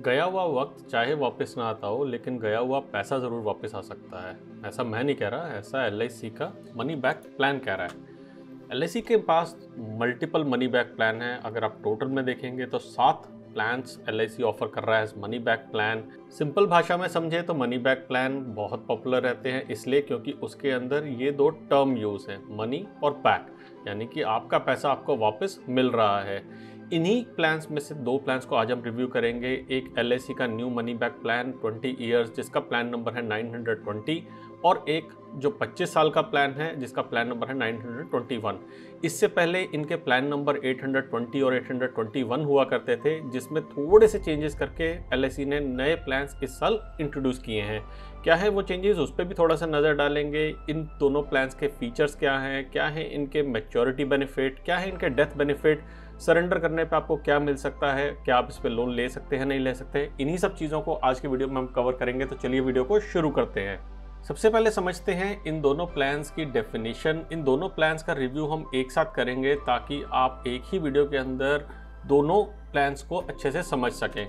गया हुआ वक्त चाहे वापस ना आता हो, लेकिन गया हुआ पैसा ज़रूर वापस आ सकता है। ऐसा मैं नहीं कह रहा, ऐसा एलआईसी का मनी बैक प्लान कह रहा है। एलआईसी के पास मल्टीपल मनी बैक प्लान है। अगर आप टोटल में देखेंगे तो 7 प्लान्स एलआईसी ऑफर कर रहा है मनी बैक प्लान। सिंपल भाषा में समझे तो मनी बैक प्लान बहुत पॉपुलर रहते हैं, इसलिए क्योंकि उसके अंदर ये 2 टर्म यूज़ है, मनी और बैक, यानी कि आपका पैसा आपको वापस मिल रहा है। इन्हीं प्लान्स में से 2 प्लान्स को आज हम रिव्यू करेंगे। एक एलआईसी का new money back plan 20 years जिसका प्लान नंबर है 920, और एक जो 25 साल का प्लान है जिसका प्लान नंबर है 921। इससे पहले इनके प्लान नंबर 820 और 821 हुआ करते थे, जिसमें थोड़े से चेंजेस करके एलआईसी ने नए प्लान्स इस साल इंट्रोड्यूस किए हैं। क्या है वो चेंजेस, उस पर भी थोड़ा सा नज़र डालेंगे। इन दोनों प्लान्स के फीचर्स क्या हैं, क्या है इनके मैच्योरिटी बेनिफिट, क्या है इनके डेथ बेनिफिट, सरेंडर करने पे आपको क्या मिल सकता है, क्या आप इस पे लोन ले सकते हैं नहीं ले सकते। इन्हीं सब चीज़ों को आज के वीडियो में हम कवर करेंगे। तो चलिए वीडियो को शुरू करते हैं। सबसे पहले समझते हैं इन दोनों प्लान्स की डेफिनेशन। इन दोनों प्लान्स का रिव्यू हम एक साथ करेंगे ताकि आप एक ही वीडियो के अंदर दोनों प्लान्स को अच्छे से समझ सकें।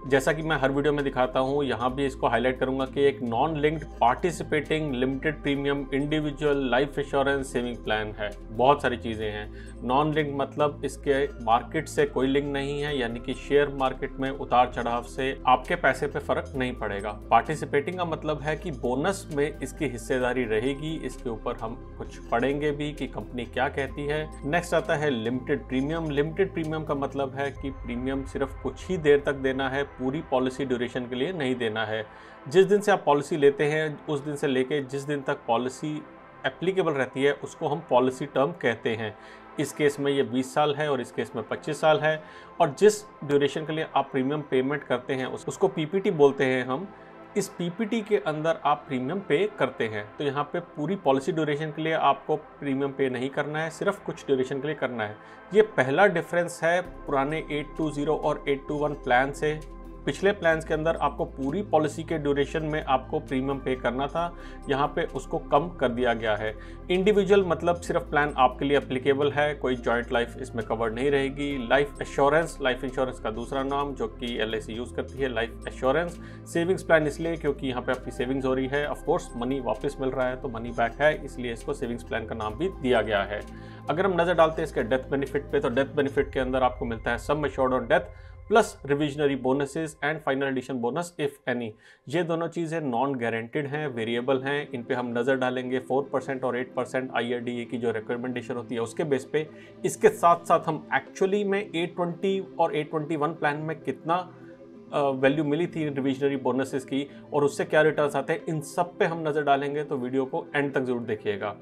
जैसा कि मैं हर वीडियो में दिखाता हूँ, यहाँ भी इसको हाईलाइट करूँगा कि एक non linked participating limited premium individual life insurance saving plan है। बहुत सारी चीज़ें हैं। नॉन लिंक्ड मतलब इसके मार्केट से कोई लिंक नहीं है, यानी कि शेयर मार्केट में उतार चढ़ाव से आपके पैसे पे फर्क नहीं पड़ेगा। पार्टिसिपेटिंग का मतलब है कि बोनस में इसकी हिस्सेदारी रहेगी। इसके ऊपर हम कुछ पढ़ेंगे भी कि कंपनी क्या कहती है। नेक्स्ट आता है लिमिटेड प्रीमियम। लिमिटेड प्रीमियम का मतलब है कि प्रीमियम सिर्फ कुछ ही देर तक देना है, पूरी पॉलिसी ड्यूरेशन के लिए नहीं देना है। जिस दिन से आप पॉलिसी लेते हैं उस दिन से लेके जिस दिन तक पॉलिसी एप्लीकेबल रहती है उसको हम पॉलिसी टर्म कहते हैं। इस केस में ये 20 साल है और इस केस में 25 साल है। और जिस ड्यूरेशन के लिए आप प्रीमियम पेमेंट करते हैं उसको पीपीटी बोलते हैं हम। इस पीपीटी के अंदर आप प्रीमियम पे करते हैं। तो यहाँ पे पूरी पॉलिसी ड्यूरेशन के लिए आपको प्रीमियम पे नहीं करना है, सिर्फ कुछ ड्यूरेशन के लिए करना है। ये पहला डिफरेंस है पुराने 820 और 821 प्लान से। पिछले प्लान्स के अंदर आपको पूरी पॉलिसी के ड्यूरेशन में आपको प्रीमियम पे करना था, यहाँ पे उसको कम कर दिया गया है। इंडिविजुअल मतलब सिर्फ प्लान आपके लिए एप्लीकेबल है, कोई जॉइंट लाइफ इसमें कवर नहीं रहेगी। लाइफ एश्योरेंस, लाइफ इंश्योरेंस का दूसरा नाम जो कि एलआईसी यूज़ करती है, लाइफ एश्योरेंस। सेविंग्स प्लान इसलिए क्योंकि यहाँ पे आपकी सेविंग्स हो रही है। ऑफकोर्स मनी वापस मिल रहा है तो मनी बैक है, इसलिए इसको सेविंग्स प्लान का नाम भी दिया गया है। अगर हम नज़र डालते हैं इसके डेथ बेनिफिट पे, तो डेथ बेनिफिट के अंदर आपको मिलता है sum assured on death plus reversionary bonuses and final addition bonus if any. ये दोनों चीज़ें नॉन गारंटेड हैं, वेरिएबल हैं। इन पे हम नज़र डालेंगे 4% और 8% IRDA की जो रिकमेंडेशन होती है उसके बेस पे। इसके साथ साथ हम एक्चुअली में 820 और 821 प्लान में कितना वैल्यू मिली थी रिविजनरी बोनसेस की और उससे क्या रिटर्न्स आते हैं, इन सब पे हम नज़र डालेंगे। तो वीडियो को एंड तक ज़रूर देखिएगा।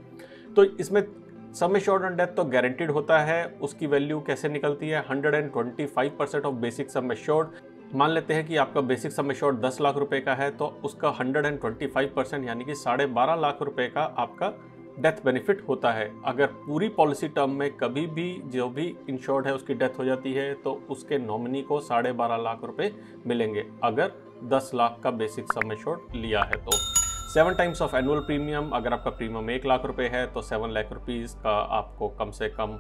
तो इसमें सम एश्योर्ड ऑन डेथ तो गारंटीड होता है। उसकी वैल्यू कैसे निकलती है, 125% ऑफ बेसिक सम एश्योर्ड। मान लेते हैं कि आपका बेसिक सम एश्योर्ड 10 लाख रुपए का है, तो उसका 125% यानी कि 12.5 लाख रुपए का आपका डेथ बेनिफिट होता है। अगर पूरी पॉलिसी टर्म में कभी भी जो भी इंश्योर्ड है उसकी डेथ हो जाती है तो उसके नॉमिनी को 12.5 लाख रुपए मिलेंगे, अगर 10 लाख का बेसिक सम एश्योर्ड लिया है तो। 7 टाइम्स ऑफ एनुअल प्रीमियम, अगर आपका प्रीमियम 1 लाख रुपए है तो 7 लाख रुपीज़ का आपको कम से कम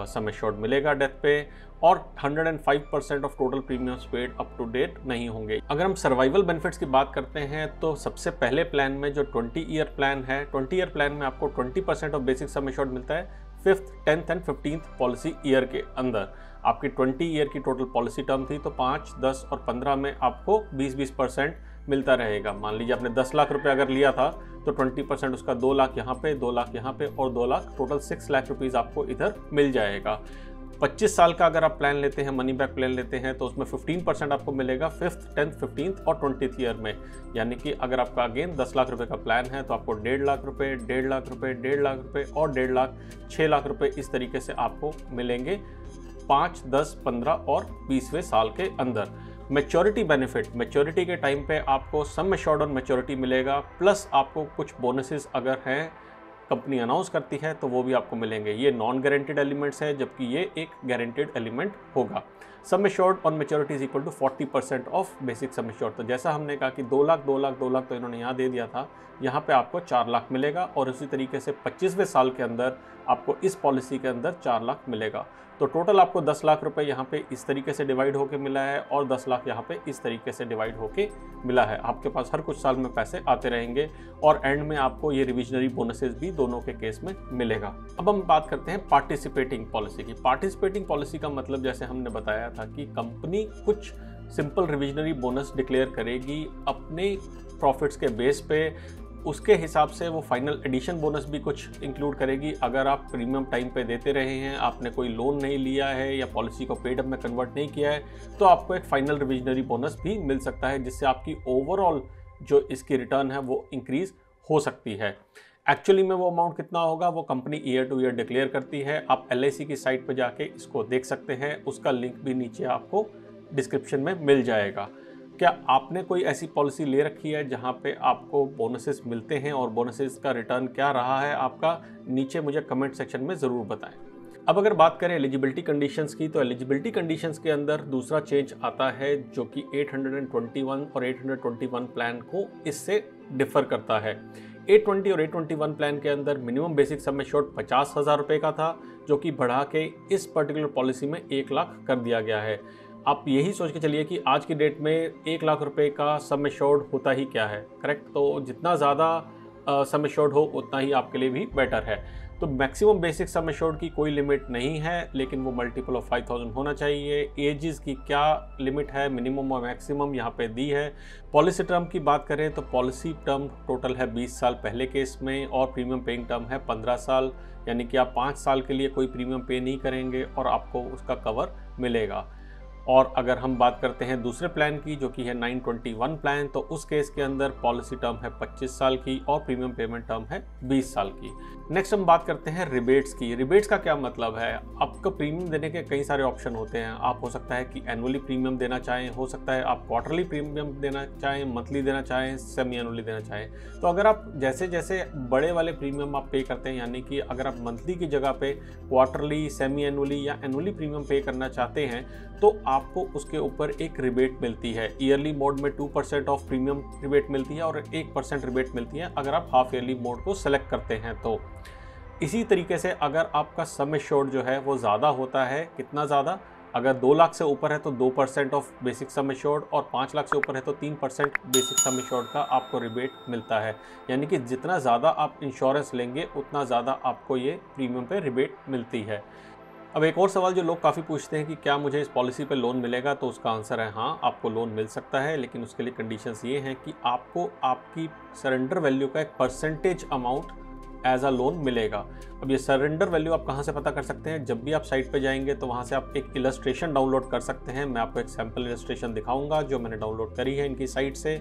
सम एश्योर्ड मिलेगा डेथ पे। और 105% of total premiums paid up to date नहीं होंगे। अगर हम सर्वाइवल बेनिफिट्स की बात करते हैं तो सबसे पहले प्लान में जो 20 ईयर प्लान है, 20 ईयर प्लान में आपको 20% ऑफ बेसिक सम एश्योर्ड मिलता है 5th, 10th and 15th policy year के अंदर। आपकी 20 ईयर की टोटल पॉलिसी टर्म थी तो 5, 10 और 15 में आपको 20% मिलता रहेगा। मान लीजिए आपने 10 लाख रुपए अगर लिया था तो 20% उसका 2 लाख यहाँ पे, 2 लाख यहाँ पे और 2 लाख, टोटल 6 लाख रुपीज़ आपको इधर मिल जाएगा। 25 साल का अगर आप प्लान लेते हैं, मनी बैक प्लान लेते हैं, तो उसमें 15% आपको मिलेगा 5th, 10th, 15th और 20th ईयर में। यानी कि अगर आपका अगेन 10 लाख रुपए का प्लान है तो आपको 1.5 लाख रुपए, 1.5 लाख रुपए, 1.5 लाख रुपए और 1.5 लाख, 6 लाख रुपए इस तरीके से आपको मिलेंगे 5, 10, 15 और 20वें साल के अंदर। मैच्योरिटी बेनिफिट, मैच्योरिटी के टाइम पे आपको सम एश्योर्ड ऑन मैच्योरिटी मिलेगा, प्लस आपको कुछ बोनसेस अगर हैं कंपनी अनाउंस करती है तो वो भी आपको मिलेंगे। ये नॉन गारंटेड एलिमेंट्स है जबकि ये एक गारंटेड एलिमेंट होगा। Sum assured on maturity is equal to 40% of basic sum assured. तो जैसा हमने कहा कि 2 लाख 2 लाख 2 लाख तो इन्होंने यहाँ दे दिया था, यहाँ पे आपको 4 लाख मिलेगा और उसी तरीके से 25वें साल के अंदर आपको इस पॉलिसी के अंदर 4 लाख मिलेगा। तो टोटल आपको 10 लाख रुपए यहाँ पे इस तरीके से डिवाइड होके मिला है और 10 लाख यहाँ पे इस तरीके से डिवाइड होके मिला है। आपके पास हर कुछ साल में पैसे आते रहेंगे और एंड में आपको ये रिविजनरी बोनसेस भी दोनों के केस में मिलेगा। अब हम बात करते हैं पार्टिसिपेटिंग पॉलिसी की। पार्टिसिपेटिंग पॉलिसी का मतलब जैसे हमने बताया था कि कंपनी कुछ सिंपल रिविजनरी बोनस डिक्लेयर करेगी अपने प्रॉफिट्स के बेस पे, उसके हिसाब से वो फाइनल एडिशन बोनस भी कुछ इंक्लूड करेगी। अगर आप प्रीमियम टाइम पे देते रहे हैं, आपने कोई लोन नहीं लिया है या पॉलिसी को पेड अप में कन्वर्ट नहीं किया है, तो आपको एक फाइनल रिविजनरी बोनस भी मिल सकता है, जिससे आपकी ओवरऑल जो इसकी रिटर्न है वो इंक्रीज हो सकती है। एक्चुअली में वो अमाउंट कितना होगा वो company year two year declare करती है। आप LIC की साइट पर जाके इसको देख सकते हैं, उसका लिंक भी नीचे आपको डिस्क्रिप्शन में मिल जाएगा। क्या आपने कोई ऐसी पॉलिसी ले रखी है जहां पे आपको बोनसेस मिलते हैं और बोनसेस का रिटर्न क्या रहा है आपका, नीचे मुझे कमेंट सेक्शन में ज़रूर बताएं। अब अगर बात करें एलिजिबिलिटी कंडीशंस की, तो एलिजिबिलिटी कंडीशंस के अंदर दूसरा चेंज आता है जो कि 821 और 821 प्लान को इससे डिफर करता है। 820 और 821 प्लान के अंदर मिनिमम बेसिक सम एश्योर्ड 50,000 रुपये का था, जो कि बढ़ा के इस पर्टिकुलर पॉलिसी में 1 लाख कर दिया गया है। आप यही सोच के चलिए कि आज की डेट में 1 लाख रुपए का सम एश्योर्ड होता ही क्या है, करेक्ट? तो जितना ज़्यादा सम एश्योर्ड हो उतना ही आपके लिए भी बेटर है। तो मैक्सिमम बेसिक सम एश्योर्ड की कोई लिमिट नहीं है, लेकिन वो मल्टीपल ऑफ 5,000 होना चाहिए। एजेस की क्या लिमिट है, मिनिमम और मैक्सिमम यहाँ पे दी है। पॉलिसी टर्म की बात करें तो पॉलिसी टर्म टोटल है 20 साल पहले केस में और प्रीमियम पेइंग टर्म है 15 साल, यानी कि आप 5 साल के लिए कोई प्रीमियम पे नहीं करेंगे और आपको उसका कवर मिलेगा। और अगर हम बात करते हैं दूसरे प्लान की जो कि है 921 प्लान, तो उस केस के अंदर पॉलिसी टर्म है 25 साल की और प्रीमियम पेमेंट टर्म है 20 साल की। नेक्स्ट हम बात करते हैं रिबेट्स की। रिबेट्स का क्या मतलब है? आपको प्रीमियम देने के कई सारे ऑप्शन होते हैं। आप हो सकता है कि एनुअली प्रीमियम देना चाहें, हो सकता है आप क्वार्टरली प्रीमियम देना चाहें, मंथली देना चाहें, सेमी एनुअली देना चाहें। तो अगर आप जैसे जैसे बड़े वाले प्रीमियम आप पे करते हैं, यानी कि अगर आप मंथली की जगह पे क्वार्टरली, सेमी एनुअली या एनुअली प्रीमियम पे करना चाहते हैं, तो आपको उसके ऊपर एक रिबेट मिलती है। ईयरली मोड में 2% ऑफ प्रीमियम रिबेट मिलती है और 1% रिबेट मिलती है अगर आप हाफ ईयरली मोड को सेलेक्ट करते हैं। तो इसी तरीके से अगर आपका सम एश्योर्ड जो है वो ज़्यादा होता है, कितना ज़्यादा? अगर 2 लाख से ऊपर है तो 2% ऑफ बेसिक सम एश्योर्ड और 5 लाख से ऊपर है तो 3% बेसिक सम एश्योर्ड का आपको रिबेट मिलता है। यानी कि जितना ज़्यादा आप इंश्योरेंस लेंगे उतना ज़्यादा आपको ये प्रीमियम पे रिबेट मिलती है। अब एक और सवाल जो लोग काफ़ी पूछते हैं कि क्या मुझे इस पॉलिसी पे लोन मिलेगा, तो उसका आंसर है हाँ, आपको लोन मिल सकता है, लेकिन उसके लिए कंडीशंस ये हैं कि आपको आपकी सरेंडर वैल्यू का एक percentage amount as a loan मिलेगा। अब ये सरेंडर वैल्यू आप कहाँ से पता कर सकते हैं? जब भी आप साइट पे जाएंगे तो वहाँ से आप एक इलस्ट्रेशन डाउनलोड कर सकते हैं। मैं आपको एक सैम्पल इलस्ट्रेशन दिखाऊंगा जो मैंने डाउनलोड करी है इनकी साइट से।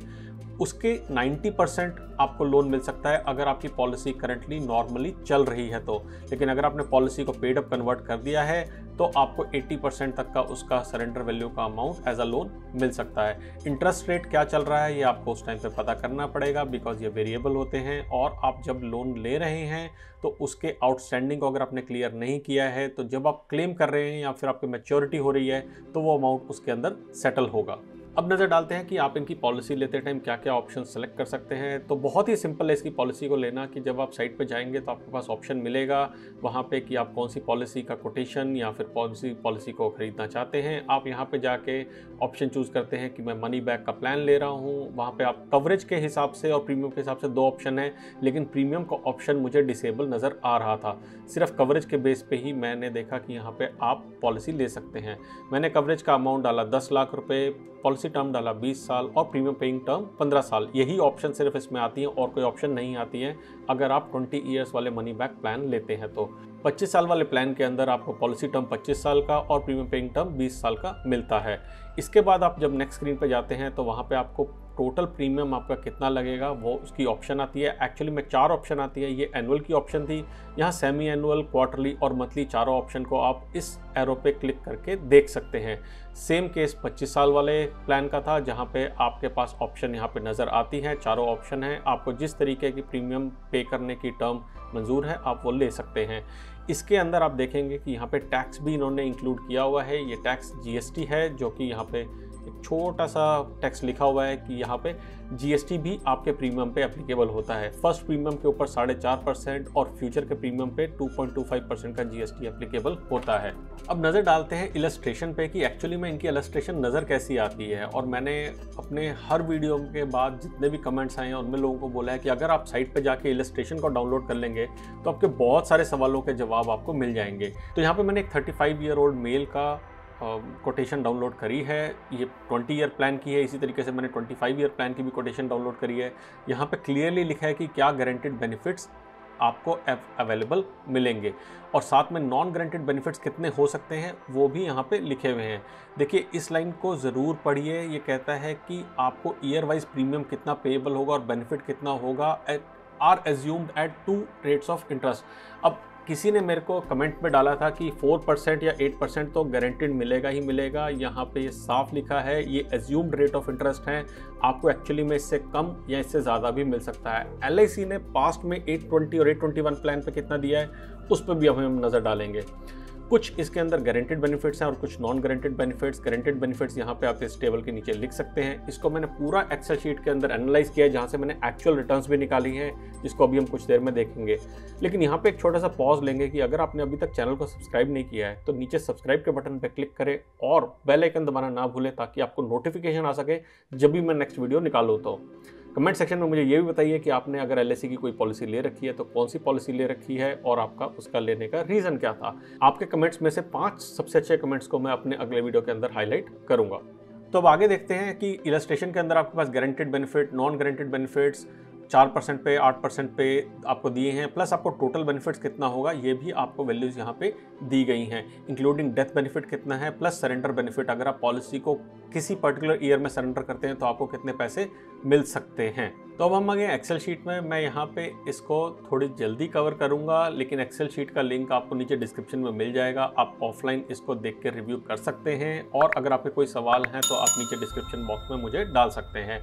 उसके 90% आपको लोन मिल सकता है अगर आपकी पॉलिसी करंटली नॉर्मली चल रही है तो। लेकिन अगर आपने पॉलिसी को पेड अप कन्वर्ट कर दिया है तो आपको 80% तक का उसका सरेंडर वैल्यू का अमाउंट एज अ लोन मिल सकता है। इंटरेस्ट रेट क्या चल रहा है ये आपको उस टाइम पे पता करना पड़ेगा, बिकॉज ये वेरिएबल होते हैं। और आप जब लोन ले रहे हैं तो उसके आउटस्टैंडिंग को अगर आपने क्लियर नहीं किया है तो जब आप क्लेम कर रहे हैं या फिर आपकी मैच्योरिटी हो रही है तो वो अमाउंट उसके अंदर सेटल होगा। अब नज़र डालते हैं कि आप इनकी पॉलिसी लेते टाइम क्या क्या ऑप्शन सेलेक्ट कर सकते हैं। तो बहुत ही सिंपल है इसकी पॉलिसी को लेना कि जब आप साइट पे जाएंगे तो आपके पास ऑप्शन मिलेगा वहाँ पे कि आप कौन सी पॉलिसी का कोटेशन या फिर कौन सी पॉलिसी को ख़रीदना चाहते हैं। आप यहाँ पे जाके ऑप्शन चूज़ करते हैं कि मैं मनी बैक का प्लान ले रहा हूँ। वहाँ पर आप कवरेज के हिसाब से और प्रीमियम के हिसाब से 2 ऑप्शन है, लेकिन प्रीमियम का ऑप्शन मुझे डिसेबल नज़र आ रहा था। सिर्फ कवरेज के बेस पे ही मैंने देखा कि यहाँ पे आप पॉलिसी ले सकते हैं। मैंने कवरेज का अमाउंट डाला 10 लाख रुपए, पॉलिसी टर्म डाला 20 साल और प्रीमियम पेइंग टर्म 15 साल। यही ऑप्शन सिर्फ इसमें आती हैं और कोई ऑप्शन नहीं आती है अगर आप 20 ईयर्स वाले मनी बैक प्लान लेते हैं तो। 25 साल वाले प्लान के अंदर आपको पॉलिसी टर्म 25 साल का और प्रीमियम पेइंग टर्म 20 साल का मिलता है। इसके बाद आप जब नेक्स्ट स्क्रीन पर जाते हैं तो वहाँ पे आपको टोटल प्रीमियम आपका कितना लगेगा वो उसकी ऑप्शन आती है। एक्चुअली में 4 ऑप्शन आती है, ये एनुअल की ऑप्शन थी। यहाँ सेमी एनुअल, क्वार्टरली और मंथली चारों ऑप्शन को आप इस एरो पे क्लिक करके देख सकते हैं। सेम केस 25 साल वाले प्लान का था जहाँ पे आपके पास ऑप्शन यहाँ पे नज़र आती है। चारों ऑप्शन हैं, आपको जिस तरीके की प्रीमियम पे करने की टर्म मंजूर है आप वो ले सकते हैं। इसके अंदर आप देखेंगे कि यहाँ पे टैक्स भी इन्होंने इंक्लूड किया हुआ है। ये टैक्स GST है जो कि यहाँ पे एक छोटा सा टेक्स्ट लिखा हुआ है कि यहाँ पे जीएसटी भी आपके प्रीमियम पे एप्लीकेबल होता है। फर्स्ट प्रीमियम के ऊपर 4.5% और फ्यूचर के प्रीमियम पे 2.25% का जीएसटी एप्लीकेबल होता है। अब नज़र डालते हैं इलस्ट्रेशन पे कि एक्चुअली में इनकी इलस्ट्रेशन नज़र कैसी आती है। और मैंने अपने हर वीडियो के बाद जितने भी कमेंट्स आए हैं उनमें लोगों को बोला है कि अगर आप साइट पे जाके इलस्ट्रेशन को डाउनलोड कर लेंगे तो आपके बहुत सारे सवालों के जवाब आपको मिल जाएंगे। तो यहाँ पे मैंने एक 35 ईयर ओल्ड मेल का कोटेशन डाउनलोड करी है। ये 20 ईयर प्लान की है। इसी तरीके से मैंने 25 ईयर प्लान की भी कोटेशन डाउनलोड करी है। यहाँ पे क्लियरली लिखा है कि क्या गारंटेड बेनिफिट्स आपको अवेलेबल मिलेंगे और साथ में नॉन गारंटेड बेनिफिट्स कितने हो सकते हैं वो भी यहाँ पे लिखे हुए हैं। देखिए इस लाइन को ज़रूर पढ़िए। ये कहता है कि आपको ईयर वाइज प्रीमियम कितना पेएबल होगा और बेनिफिट कितना होगा are assumed at 2 rates of interest. अब किसी ने मेरे को कमेंट में डाला था कि 4% या 8% तो गारंटेड मिलेगा ही मिलेगा। यहाँ पे ये साफ लिखा है ये एज्यूम्ड रेट ऑफ इंटरेस्ट है, आपको एक्चुअली में इससे कम या इससे ज़्यादा भी मिल सकता है। LIC ने पास्ट में 820 और 821 प्लान पे कितना दिया है उस पर भी अब हम नज़र डालेंगे। कुछ इसके अंदर गारंटेड बेनिफिट्स हैं और कुछ non guaranteed benefits. Guaranteed benefits यहाँ पे आप इस टेबल के नीचे लिख सकते हैं। इसको मैंने पूरा एक्सेल शीट के अंदर एनालाइज किया है जहाँ से मैंने एक्चुअल रिटर्न्स भी निकाली हैं, जिसको अभी हम कुछ देर में देखेंगे। लेकिन यहाँ पे एक छोटा सा पॉज लेंगे कि अगर आपने अभी तक चैनल को सब्सक्राइब नहीं किया है तो नीचे सब्सक्राइब के बटन पर क्लिक करें और बेल आइकन दबाना ना भूलें ताकि आपको नोटिफिकेशन आ सके जब भी मैं नेक्स्ट वीडियो निकालूँ। तो कमेंट सेक्शन में मुझे ये भी बताइए कि आपने अगर LIC की कोई पॉलिसी ले रखी है तो कौन सी पॉलिसी ले रखी है और आपका उसका लेने का रीज़न क्या था। आपके कमेंट्स में से 5 सबसे अच्छे कमेंट्स को मैं अपने अगले वीडियो के अंदर हाईलाइट करूंगा। तो अब आगे देखते हैं कि इलस्ट्रेशन के अंदर आपके पास guaranteed benefit, non guaranteed benefits 4% पे 8% पे आपको दिए हैं, प्लस आपको टोटल बेनिफिट्स कितना होगा ये भी आपको वैल्यूज़ यहाँ पे दी गई हैं, इंक्लूडिंग डेथ बेनिफिट कितना है प्लस सरेंडर बेनिफिट। अगर आप पॉलिसी को किसी पर्टिकुलर ईयर में सरेंडर करते हैं तो आपको कितने पैसे मिल सकते हैं। तो अब हम आ गए एक्सेल शीट में। मैं यहाँ पे इसको थोड़ी जल्दी कवर करूँगा, लेकिन एक्सेल शीट का लिंक आपको नीचे डिस्क्रिप्शन में मिल जाएगा। आप ऑफलाइन इसको देख के रिव्यू कर सकते हैं और अगर आपके कोई सवाल हैं तो आप नीचे डिस्क्रिप्शन बॉक्स में मुझे डाल सकते हैं।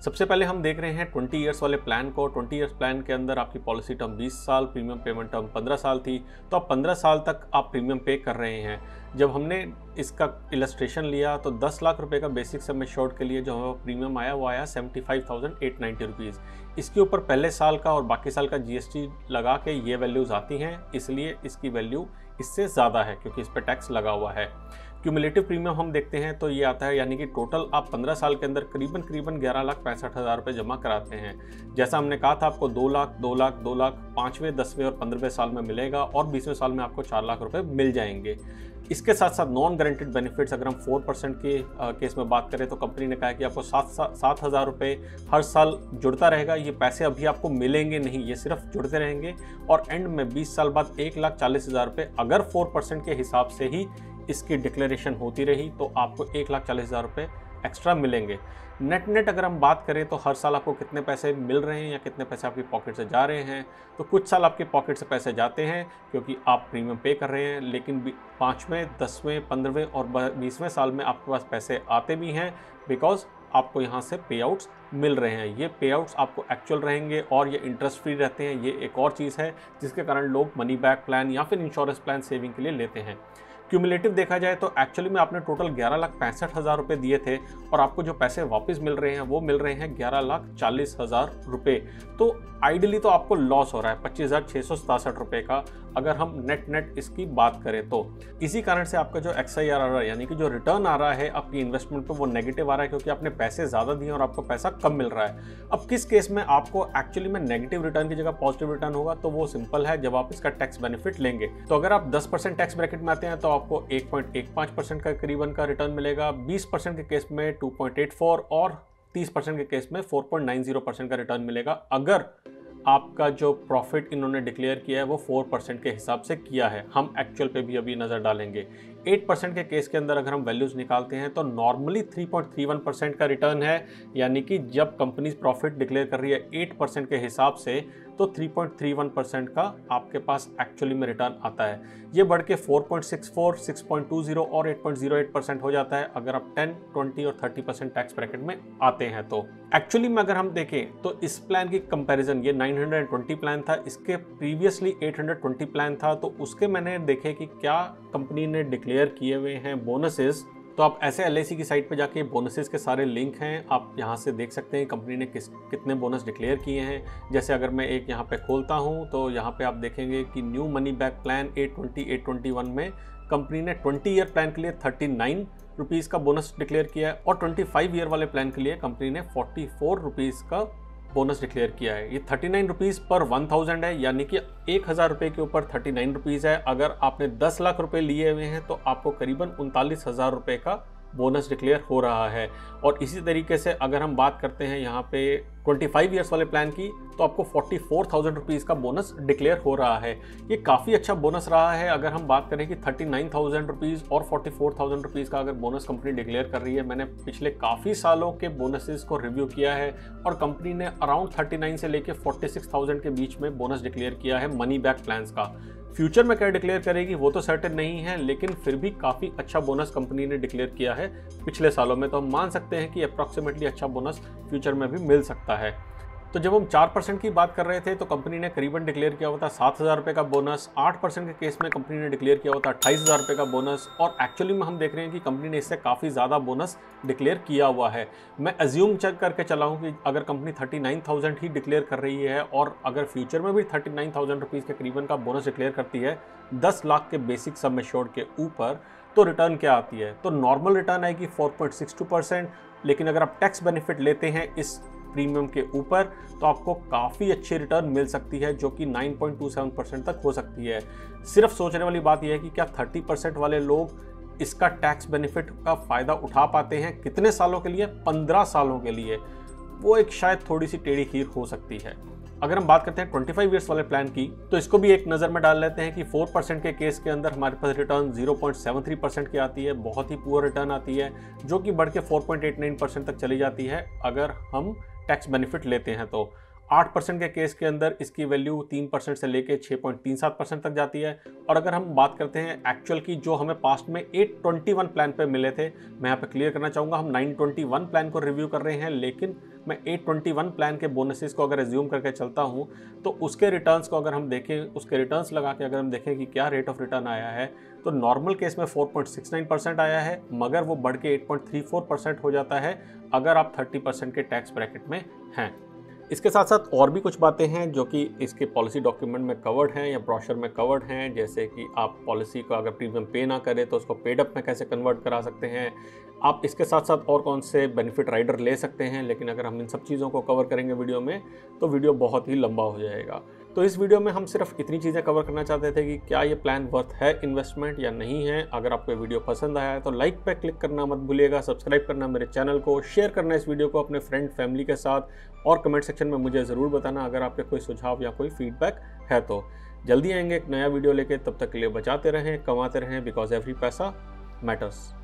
सबसे पहले हम देख रहे हैं 20 ईयर्स वाले प्लान को। 20 ईयर्स प्लान के अंदर आपकी पॉलिसी टर्म 20 साल, प्रीमियम पेमेंट टर्म 15 साल थी। तो आप 15 साल तक आप प्रीमियम पे कर रहे हैं। जब हमने इसका इलस्ट्रेशन लिया तो 10 लाख रुपए का बेसिक सम एश्योर्ड के लिए जो हमें प्रीमियम आया वो आया 75,890 रुपीज़। इसके ऊपर पहले साल का और बाकी साल का GST लगा के ये वैल्यूज़ आती हैं, इसलिए इसकी वैल्यू इससे ज़्यादा है क्योंकि इस पर टैक्स लगा हुआ है। क्यूमुलेटिव प्रीमियम हम देखते हैं तो ये आता है, यानी कि टोटल आप 15 साल के अंदर करीबन 11,65,000 रुपये जमा कराते हैं। जैसा हमने कहा था आपको 2 लाख, 2 लाख, 2 लाख 5वें, 10वें और 15वें साल में मिलेगा और 20वें साल में आपको 4 लाख रुपए मिल जाएंगे। इसके साथ साथ नॉन गारंटेड बेनिफिट्स अगर हम 4% के केस में बात करें तो कंपनी ने कहा है कि आपको 7,000 रुपये हर साल जुड़ता रहेगा। ये पैसे अभी आपको मिलेंगे नहीं, ये सिर्फ जुड़ते रहेंगे और एंड में 20 साल बाद 1,40,000 रुपये अगर 4% के हिसाब से ही इसकी डिक्लेरेशन होती रही तो आपको 1,40,000 रुपये एक्स्ट्रा मिलेंगे। नेट अगर हम बात करें तो हर साल आपको कितने पैसे मिल रहे हैं या कितने पैसे आपकी पॉकेट से जा रहे हैं, तो कुछ साल आपके पॉकेट से पैसे जाते हैं क्योंकि आप प्रीमियम पे कर रहे हैं, लेकिन 5वें, 10वें, 15वें और 20वें साल में आपके पास पैसे आते भी हैं बिकॉज आपको यहाँ से पे आउट्स मिल रहे हैं। ये पे आउट्स आपको एक्चुअल रहेंगे और ये इंटरेस्ट फ्री रहते हैं। ये एक और चीज़ है जिसके कारण लोग मनी बैक प्लान या फिर इंश्योरेंस प्लान सेविंग के लिए लेते हैं। क्यूमुलेटिव देखा जाए तो एक्चुअली में आपने टोटल 11,65,000 रुपये दिए थे और आपको जो पैसे वापस मिल रहे हैं वो मिल रहे हैं 11,40,000 रुपये। तो आइडियली तो आपको लॉस हो रहा है 25,667 रुपये का अगर हम नेट इसकी बात करें तो। इसी कारण से आपका जो XIR आ रहा है, यानी कि जो रिटर्न आ रहा है आपकी इन्वेस्टमेंट पे, वो नेगेटिव आ रहा है क्योंकि आपने पैसे ज़्यादा दिए और आपको पैसा कम मिल रहा है। अब किस केस में आपको एक्चुअली में नेगेटिव रिटर्न की जगह पॉजिटिव रिटर्न होगा, तो वो सिंपल है, जब आप इसका टैक्स बेनिफिट लेंगे। तो अगर आप 10% टैक्स ब्रैकेट में आते हैं तो आपको 1.15% का करीबन का रिटर्न मिलेगा। 20% के केस में 2.84 और 30% के केस में 4.90% का रिटर्न मिलेगा अगर आपका जो प्रॉफिट इन्होंने डिक्लेयर किया है वो 4% के हिसाब से किया है। हम एक्चुअल पे भी अभी नज़र डालेंगे। 8% के केस के अंदर अगर हम वैल्यूज़ निकालते हैं तो नॉर्मली 3.31% का रिटर्न है, यानी कि जब कंपनीज प्रॉफिट डिक्लेयर कर रही है 8% के हिसाब से तो 3.31% का आपके पास एक्चुअली में रिटर्न आता है। ये बढ़ के 4.64, 6.20 और 8.08% हो जाता है अगर आप 10, 20 और 30% टैक्स ब्रैकेट में आते हैं। तो एक्चुअली में अगर हम देखें तो इस प्लान की कंपैरिजन, ये 920 प्लान था, इसके प्रीवियसली 820 प्लान था, तो उसके मैंने देखे कि क्या कंपनी ने डिक्लेयर किए हुए हैं बोनसेस तो आप ऐसे LIC की साइट पे जाके बोनसेस के सारे लिंक हैं, आप यहाँ से देख सकते हैं कंपनी ने कितने बोनस डिक्लेयर किए हैं। जैसे अगर मैं एक यहाँ पे खोलता हूँ तो यहाँ पे आप देखेंगे कि न्यू मनी बैक प्लान 820-821 में कंपनी ने 20 ईयर प्लान के लिए 39 रुपीज़ का बोनस डिक्लेयर किया है और 25 ईयर वाले प्लान के लिए कंपनी ने 44 रुपीज़ का बोनस डिक्लेयर किया है। ये 39 रुपीज़ पर 1000 है, यानी कि 1000 रुपये के ऊपर 39 रुपीज़ है। अगर आपने 10 लाख रुपए लिए हुए हैं तो आपको करीबन 39,000 रुपये का बोनस डिक्लेयर हो रहा है। और इसी तरीके से अगर हम बात करते हैं यहाँ पे 25 ईयर्स वाले प्लान की, तो आपको 44,000 रुपीज़ का बोनस डिक्लेयर हो रहा है। ये काफ़ी अच्छा बोनस रहा है। अगर हम बात करें कि 39,000 रुपीज़ और 44,000 रुपीज़ का अगर बोनस कंपनी डिक्लेयर कर रही है, मैंने पिछले काफ़ी सालों के बोनसेस को रिव्यू किया है और कंपनी ने अराउंड 39 से लेकर 46,000 के बीच में बोनस डिक्लेयर किया है मनी बैक प्लान्स का। फ्यूचर में क्या डिक्लेयर करेगी वो तो सर्टेन नहीं है, लेकिन फिर भी काफ़ी अच्छा बोनस कंपनी ने डिक्लेयर किया है पिछले सालों में, तो हम मान सकते हैं कि अप्रॉक्सीमेटली अच्छा बोनस फ्यूचर में भी मिल सकता है। तो जब हम 4% की बात कर रहे थे तो कंपनी ने करीबन डिक्लेयर किया हुआ था 7,000 रुपये का बोनस। 8% के केस में कंपनी ने डिक्लेयर किया हुआ था 28,000 रुपये का बोनस। और एक्चुअली में हम देख रहे हैं कि कंपनी ने इससे काफ़ी ज़्यादा बोनस डिक्लेयर किया हुआ है। मैं अज्यूम चेक करके चला हूँ कि अगर कंपनी 39,000 ही डिक्लेयर कर रही है और अगर फ्यूचर में भी 39,000 रुपीज़ के करीबन का बोनस डिक्लेयर करती है 10 लाख के बेसिक सम एश्योर्ड के ऊपर, तो रिटर्न क्या आती है? तो नॉर्मल रिटर्न आएगी 4.62%। लेकिन अगर आप टैक्स बेनिफिट लेते हैं इस प्रीमियम के ऊपर तो आपको काफ़ी अच्छी रिटर्न मिल सकती है, जो कि 9.27% तक हो सकती है। सिर्फ सोचने वाली बात यह है कि क्या 30% वाले लोग इसका टैक्स बेनिफिट का फ़ायदा उठा पाते हैं? कितने सालों के लिए? 15 सालों के लिए। वो एक शायद थोड़ी सी टेढ़ी खीर हो सकती है। अगर हम बात करते हैं 25 ईयर्स वाले प्लान की, तो इसको भी एक नज़र में डाल लेते हैं कि 4% के केस के अंदर हमारे पास रिटर्न 0.73% की आती है। बहुत ही पुअर रिटर्न आती है, जो कि बढ़ के 4.89% तक चली जाती है अगर हम टैक्स बेनिफिट लेते हैं। तो 8% के केस के अंदर इसकी वैल्यू 3% से लेके 6.37% तक जाती है। और अगर हम बात करते हैं एक्चुअल की, जो हमें पास्ट में 821 प्लान पे मिले थे, मैं यहाँ पे क्लियर करना चाहूँगा हम 921 प्लान को रिव्यू कर रहे हैं, लेकिन मैं 821 प्लान के बोनसेस को अगर एज्यूम करके चलता हूँ तो उसके रिटर्न्स को अगर हम देखें, उसके रिटर्न्स लगा के अगर हम देखें कि क्या रेट ऑफ रिटर्न आया है, तो नॉर्मल केस में 4.69% आया है, मगर वो बढ़ के 8.34% हो जाता है अगर आप 30% के टैक्स ब्रैकेट में हैं। इसके साथ साथ और भी कुछ बातें हैं जो कि इसके पॉलिसी डॉक्यूमेंट में कवर्ड हैं या ब्रोशर में कवर्ड हैं, जैसे कि आप पॉलिसी को अगर प्रीमियम पे ना करें तो उसको पेड अप में कैसे कन्वर्ट करा सकते हैं, आप इसके साथ साथ और कौन से बेनिफिट राइडर ले सकते हैं। लेकिन अगर हम इन सब चीज़ों को कवर करेंगे वीडियो में तो वीडियो बहुत ही लंबा हो जाएगा। तो इस वीडियो में हम सिर्फ इतनी चीज़ें कवर करना चाहते थे कि क्या ये प्लान वर्थ है इन्वेस्टमेंट या नहीं है। अगर आपको वीडियो पसंद आया है तो लाइक पे क्लिक करना मत भूलिएगा, सब्सक्राइब करना मेरे चैनल को, शेयर करना इस वीडियो को अपने फ्रेंड फैमिली के साथ, और कमेंट सेक्शन में मुझे ज़रूर बताना अगर आपके कोई सुझाव या कोई फीडबैक है। तो जल्दी आएंगे एक नया वीडियो लेके, तब तक के लिए बचाते रहें, कमाते रहें, बिकॉज एवरी पैसा मैटर्स।